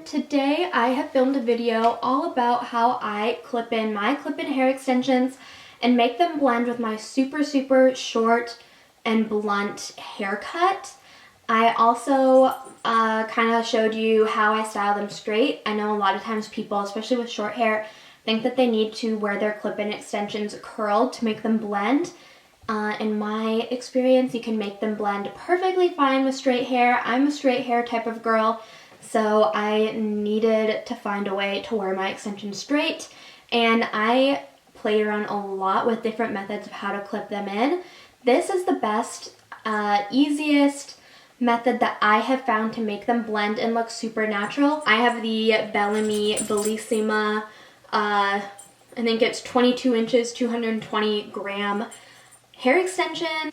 everyone! Today I have filmed a video all about how I clip in my clip-in hair extensions and make them blend with my super short and blunt haircut. I also kind of showed you how I style them straight. I know a lot of times people, especially with short hair, think that they need to wear their clip-in extensions curled to make them blend. In my experience, you can make them blend perfectly fine with straight hair. I'm a straight hair type of girl, so I needed to find a way to wear my extensions straight, and I played around a lot with different methods of how to clip them in. This is the best, easiest method that I have found to make them blend and look super natural. I have the BELLAMI BELISSIMA, I think it's 22 inches, 220 gram hair extension.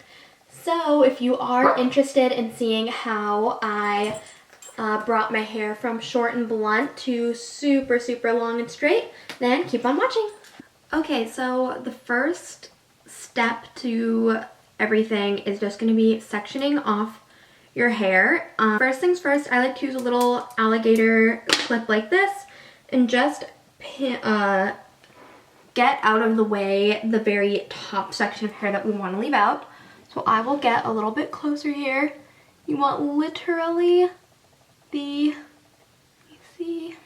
So if you are interested in seeing how I brought my hair from short and blunt to super long and straight, then keep on watching. Okay, so the first step to everything is just going to be sectioning off your hair. First things first, I like to use a little alligator clip like this and just get out of the way the very top section of hair that we want to leave out. So I will get a little bit closer here. You want literally the, let me see,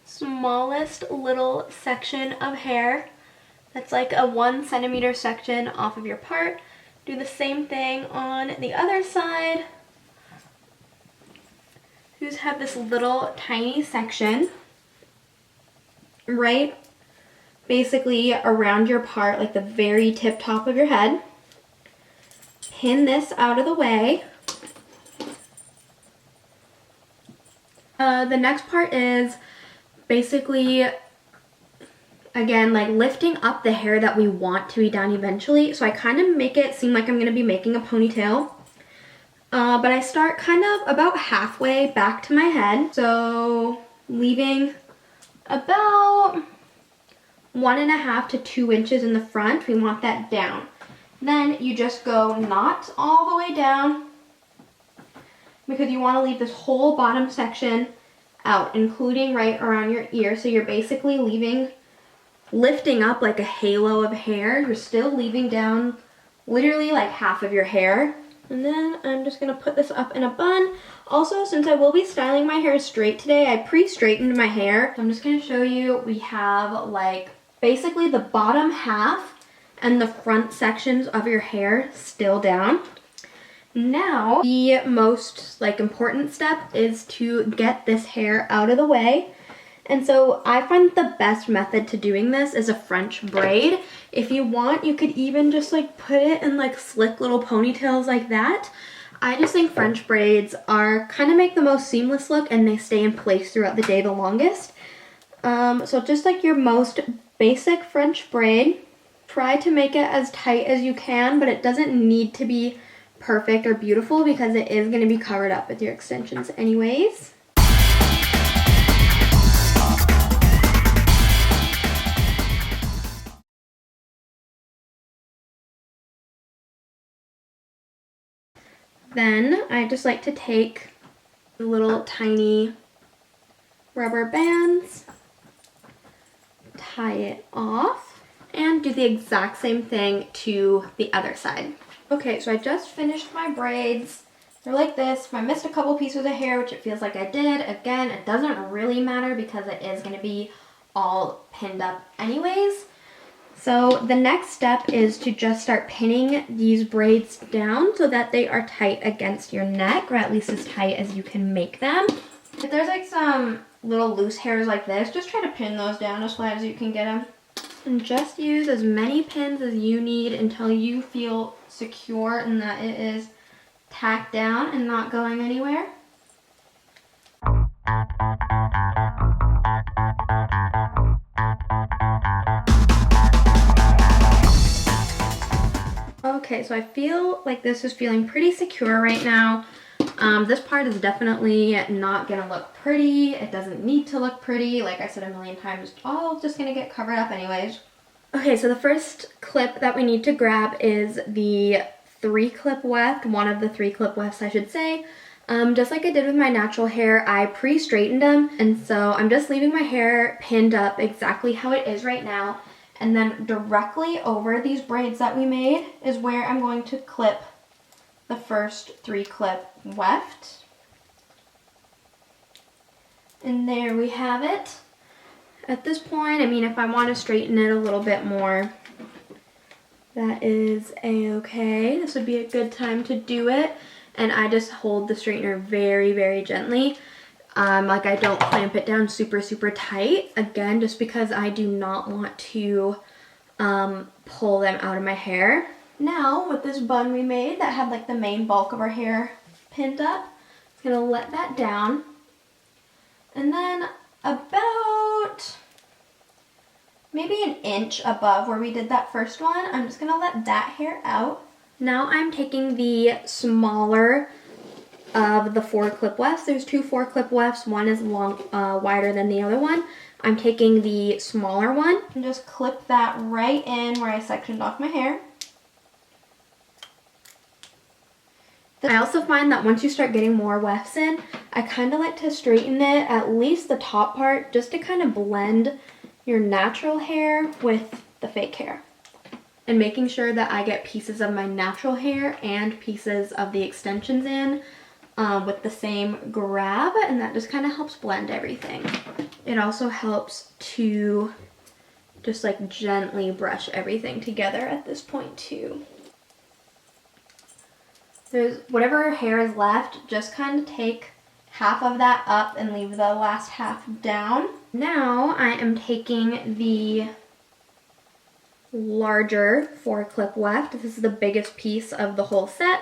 smallest little section of hair. That's like a 1 centimeter section off of your part. Do the same thing on the other side. You just have this little tiny section right basically around your part, like the very tip top of your head. Pin this out of the way. The next part is basically, again, like lifting up the hair that we want to be down eventually. So I kind of make it seem like I'm going to be making a ponytail. But I start kind of about halfway back to my head. So leaving about 1.5 to 2 inches in the front. We want that down. Then you just go not all the way down, because you want to leave this whole bottom section out, including right around your ear. So you're basically lifting up like a halo of hair. You're still leaving down literally like half of your hair. And then I'm just going to put this up in a bun. Also, since I will be styling my hair straight today, I pre-straightened my hair. So I'm just going to show you, we have like basically the bottom half and the front sections of your hair still down. Now, the most important step is to get this hair out of the way. And so I find the best method to doing this is a French braid. If you want, you could even just put it in slick little ponytails like that. I just think French braids are kind of make the most seamless look, and they stay in place throughout the day the longest. So just like your most basic French braid, try to make it as tight as you can, but it doesn't need to be perfect or beautiful because it is going to be covered up with your extensions anyways. Then I just like to take little tiny rubber bands, tie it off, and do the exact same thing to the other side. Okay, so I just finished my braids. They're like this. If I missed a couple pieces of hair, which it feels like I did, again, it doesn't really matter because it is going to be all pinned up anyways. So the next step is to just start pinning these braids down so that they are tight against your neck, or at least as tight as you can make them. If there's some little loose hairs like this, just try to pin those down as flat as you can get them. And just use as many pins as you need until you feel secure and that it is tacked down and not going anywhere. Okay, so I feel like this is feeling pretty secure right now. This part is definitely not gonna look pretty. It doesn't need to look pretty. Like I said a million times, it's all just gonna get covered up anyways. Okay, so the first clip that we need to grab is the 3-clip weft, one of the 3-clip wefts I should say. Just like I did with my natural hair, I pre-straightened them, and so I'm just leaving my hair pinned up exactly how it is right now. And then directly over these braids that we made is where I'm going to clip the first 3 clip weft. And there we have it. At this point, I mean, if I want to straighten it a little bit more, that is a-okay. This would be a good time to do it. And I just hold the straightener very, very gently. Like I don't clamp it down super, super tight. Again, just because I do not want to pull them out of my hair. Now, with this bun we made that had like the main bulk of our hair pinned up, I'm gonna let that down. And then about maybe an inch above where we did that first one, I'm just gonna let that hair out. Now I'm taking the smaller of the 4 clip wefts. There's 2 4 clip wefts. One is wider than the other one. I'm taking the smaller one and just clip that right in where I sectioned off my hair. I also find that once you start getting more wefts in, I kind of like to straighten it, at least the top part, just to kind of blend your natural hair with the fake hair. And making sure that I get pieces of my natural hair and pieces of the extensions in with the same grab, and that just kind of helps blend everything. It also helps to just like gently brush everything together at this point too. There's whatever hair is left, just kind of take half of that up and leave the last half down. Now I am taking the larger 4 clip weft. This is the biggest piece of the whole set.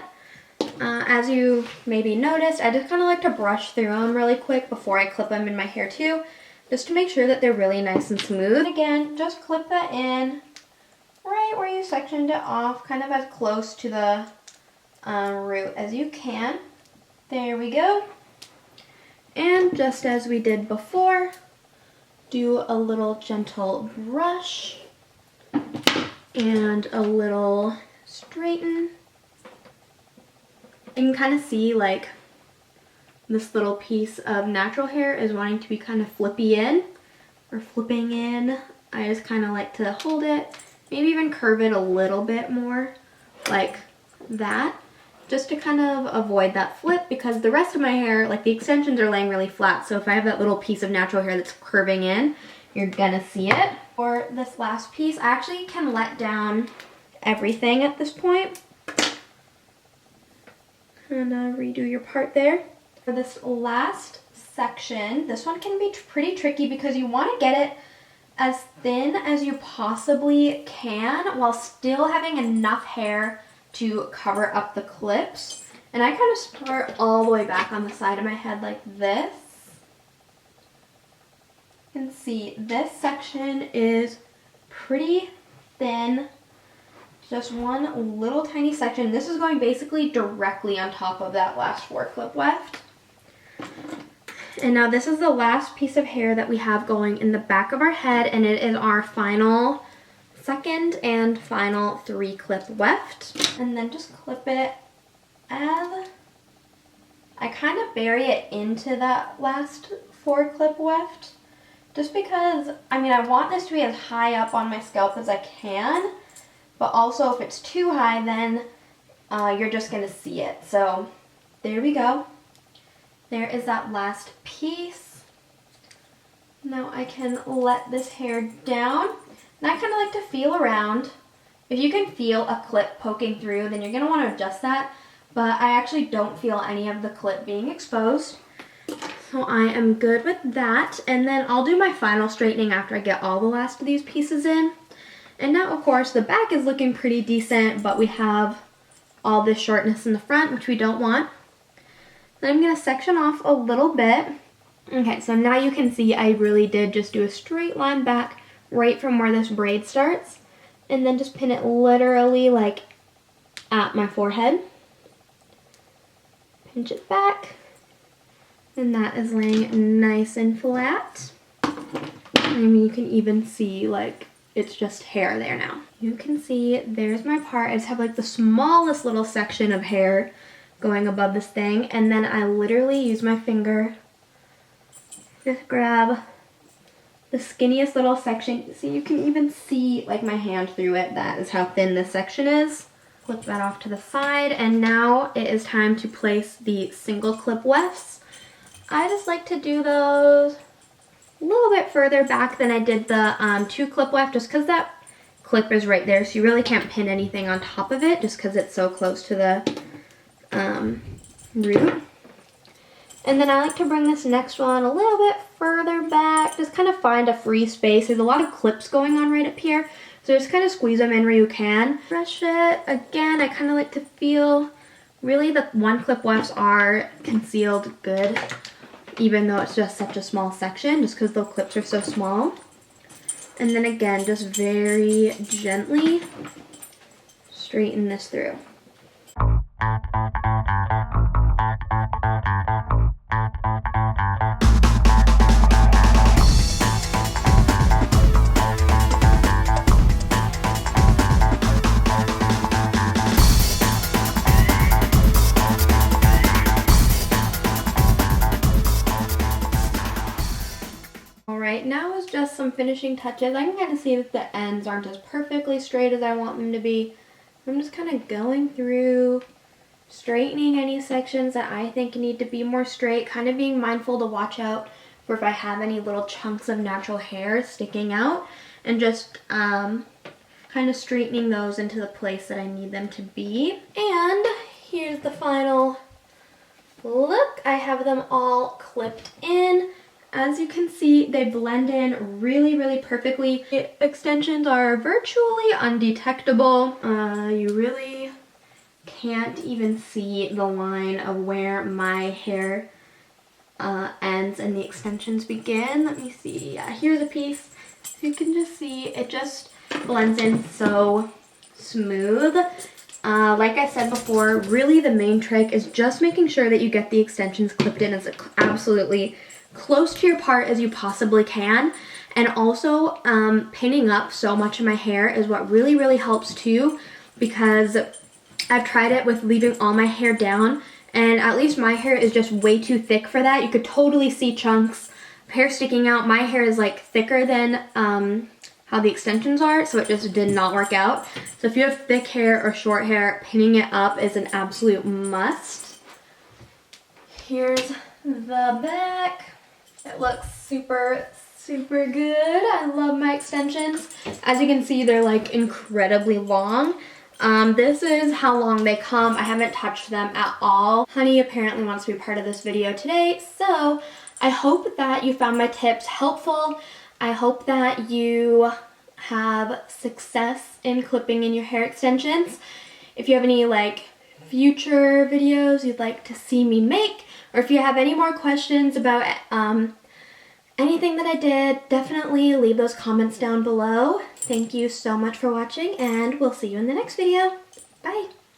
As you maybe noticed, I just kind of like to brush through them really quick before I clip them in my hair too, just to make sure that they're really nice and smooth. And again, just clip that in right where you sectioned it off, kind of as close to the root as you can. There we go. And just as we did before, do a little gentle brush and a little straighten. You can kind of see like this little piece of natural hair is wanting to be kind of flippy in or flipping in. I just kind of like to hold it, maybe even curve it a little bit more like that, just to kind of avoid that flip, because the rest of my hair, like the extensions are laying really flat, so if I have that little piece of natural hair that's curving in, you're gonna see it. For this last piece, I actually can let down everything at this point. And redo your part there. For this last section, this one can be pretty tricky because you want to get it as thin as you possibly can while still having enough hair to cover up the clips. And I kind of start all the way back on the side of my head like this. You can see this section is pretty thin. Just one little tiny section. This is going basically directly on top of that last 4 clip weft. And now this is the last piece of hair that we have going in the back of our head, and it is our second and final 3 clip weft. And then just clip it as I kind of bury it into that last 4 clip weft. Just because, I mean, I want this to be as high up on my scalp as I can, but also if it's too high, then you're just gonna see it. So there we go. There is that last piece. Now I can let this hair down. And I kind of like to feel around. If you can feel a clip poking through, then you're gonna want to adjust that. But I actually don't feel any of the clip being exposed. So I am good with that. And then I'll do my final straightening after I get all the last of these pieces in. And now, of course, the back is looking pretty decent, but we have all this shortness in the front, which we don't want. Then I'm going to section off a little bit. Okay, so now you can see I really did just do a straight line back right from where this braid starts, and then just pin it literally like at my forehead. Pinch it back, and that is laying nice and flat. I mean, you can even see like it's just hair there now. You can see there's my part. I just have like the smallest little section of hair going above this thing, and then I literally use my finger, just grab the skinniest little section. So you can even see like my hand through it. That is how thin this section is. Flip that off to the side, and now it is time to place the single clip wefts. I just like to do those a little bit further back than I did the 2 clip weft, just because that clip is right there, so you really can't pin anything on top of it just because it's so close to the root. And then I like to bring this next one a little bit further back, just kind of find a free space. There's a lot of clips going on right up here, so just kind of squeeze them in where you can. Brush it. Again, I kind of like to feel, really the 1 clip wefts are concealed good, even though it's just such a small section, just because the clips are so small. And then again, just very gently straighten this through. Alright, now is just some finishing touches. I can kind of see that the ends aren't as perfectly straight as I want them to be. I'm just kind of going through, straightening any sections that I think need to be more straight, kind of being mindful to watch out for if I have any little chunks of natural hair sticking out, and just kind of straightening those into the place that I need them to be. And here's the final look. I have them all clipped in. As you can see, they blend in really, really perfectly. The extensions are virtually undetectable. You really can't even see the line of where my hair ends and the extensions begin. Let me see. Yeah, here's a piece. You can just see it just blends in so smooth. Like I said before, really the main trick is just making sure that you get the extensions clipped in as absolutely close to your part as you possibly can. And also pinning up so much of my hair is what really, really helps too, because I've tried it with leaving all my hair down, and at least my hair is just way too thick for that. You could totally see chunks of hair sticking out. My hair is like thicker than how the extensions are, so it just did not work out. So if you have thick hair or short hair, pinning it up is an absolute must. Here's the back. It looks super, super good. I love my extensions. As you can see, they're like incredibly long. This is how long they come. I haven't touched them at all. Honey apparently wants to be part of this video today, so I hope that you found my tips helpful. I hope that you have success in clipping in your hair extensions. If you have any like future videos you'd like to see me make, or if you have any more questions about anything that I did, definitely leave those comments down below. Thank you so much for watching, and we'll see you in the next video. Bye!